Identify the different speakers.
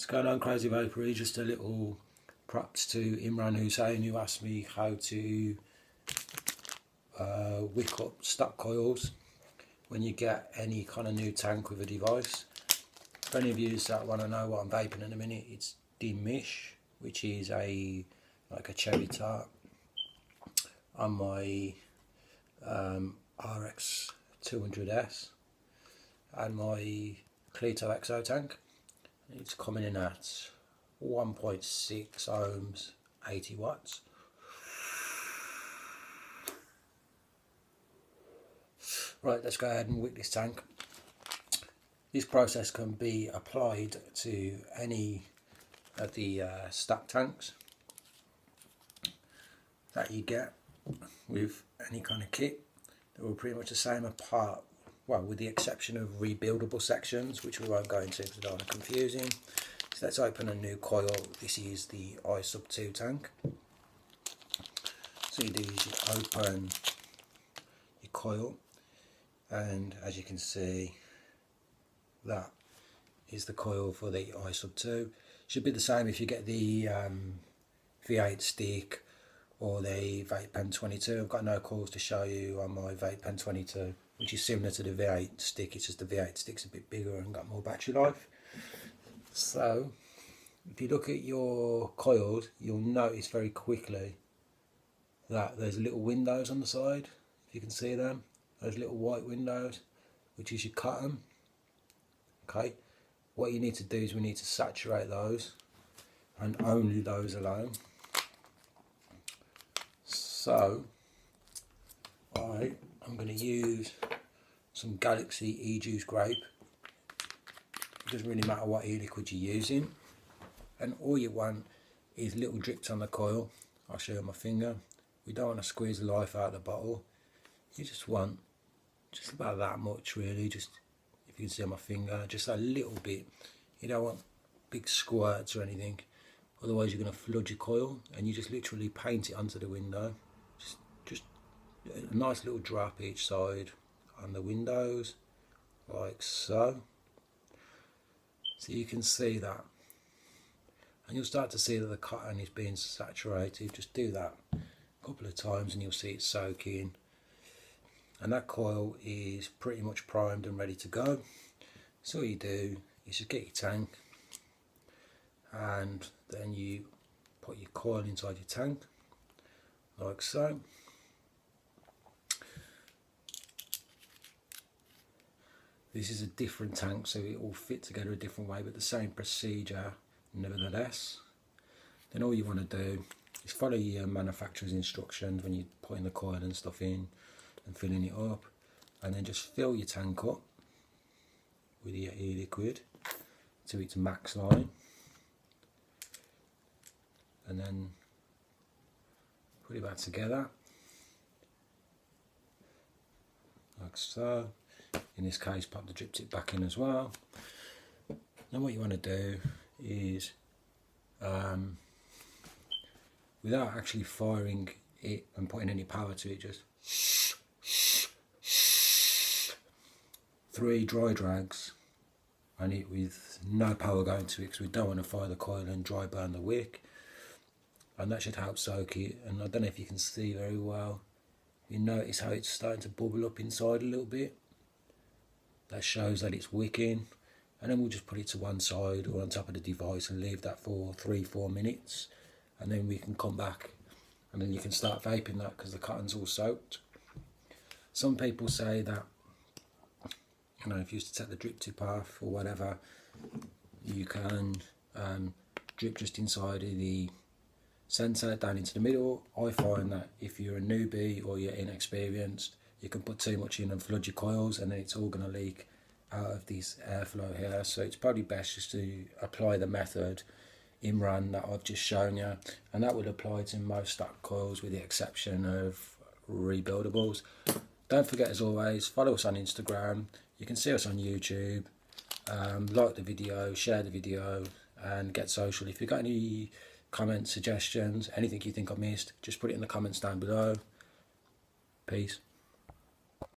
Speaker 1: going on, Krazy Vapoury? Just a little props to Imran Hussein, who asked me how to wick up stock coils when you get any kind of new tank with a device. For any of you that want to know what I'm vaping in a minute, it's Mish, which is like a cherry tart on my RX 200S and my Cleto XO tank. It's coming in at 1.6 ohms, 80 watts. Right, let's go ahead and wick this tank. This process can be applied to any of the stack tanks that you get with any kind of kit. They're all pretty much the same apart, well, with the exception of rebuildable sections, which we won't go into because I don't want to confuse him. So let's open a new coil. This is the I/2 tank. So you do is you open your coil, and as you can see, that is the coil for the I/2. Should be the same if you get the V8 stick or the Vape Pen 22. I've got no coils to show you on my Vape Pen 22, which is similar to the V8 stick. It's just the V8 stick's a bit bigger and got more battery life. So if you look at your coils, you'll notice very quickly that there's little windows on the side. If you can see them, those little white windows, which is your cotton. Okay, what you need to do is we need to saturate those, and only those alone. So I'm going to use some Galaxy E-Juice grape. It doesn't really matter what e-liquid you're using, and all you want is little drips on the coil. I'll show you on my finger. We don't want to squeeze the life out of the bottle. You just want just about that much, really. Just, if you can see on my finger, just a little bit. You don't want big squirts or anything, otherwise you're going to flood your coil, and you just literally paint it onto the window. Just a nice little drop each side on the windows, like so. So you can see that, and you'll start to see that the cotton is being saturated. Just do that a couple of times and you'll see it soaking, and that coil is pretty much primed and ready to go. So all you do is just get your tank, and then you put your coil inside your tank, like so. This is a different tank, so it all fit together a different way, but the same procedure nevertheless. Then all you want to do is follow your manufacturer's instructions when you're putting the coil and stuff in and filling it up, and then just fill your tank up with your e-liquid to its max line, and then put it back together like so. In this case, pop the drip tip back in as well. Then what you want to do is, without actually firing it and putting any power to it, just 3 dry drags on it with no power going to it, because we don't want to fire the coil and dry burn the wick, and that should help soak it. And I don't know if you can see very well, you notice how it's starting to bubble up inside a little bit. That shows that it's wicking, and then we'll just put it to one side or on top of the device and leave that for 3-4 minutes, and then we can come back and then you can start vaping that because the cotton's all soaked. Some people say that, you know, if you used to take the drip tip off or whatever, you can drip just inside of the sensor down into the middle. I find that if you're a newbie or you're inexperienced, you can put too much in and flood your coils, and then it's all going to leak out of this airflow here. So it's probably best just to apply the method Imran that I've just shown you, and that would apply to most stock coils with the exception of rebuildables. Don't forget, as always, follow us on Instagram. You can see us on YouTube. Like the video, share the video, and get social. If you've got any comments, suggestions, anything you think I missed, just put it in the comments down below. Peace.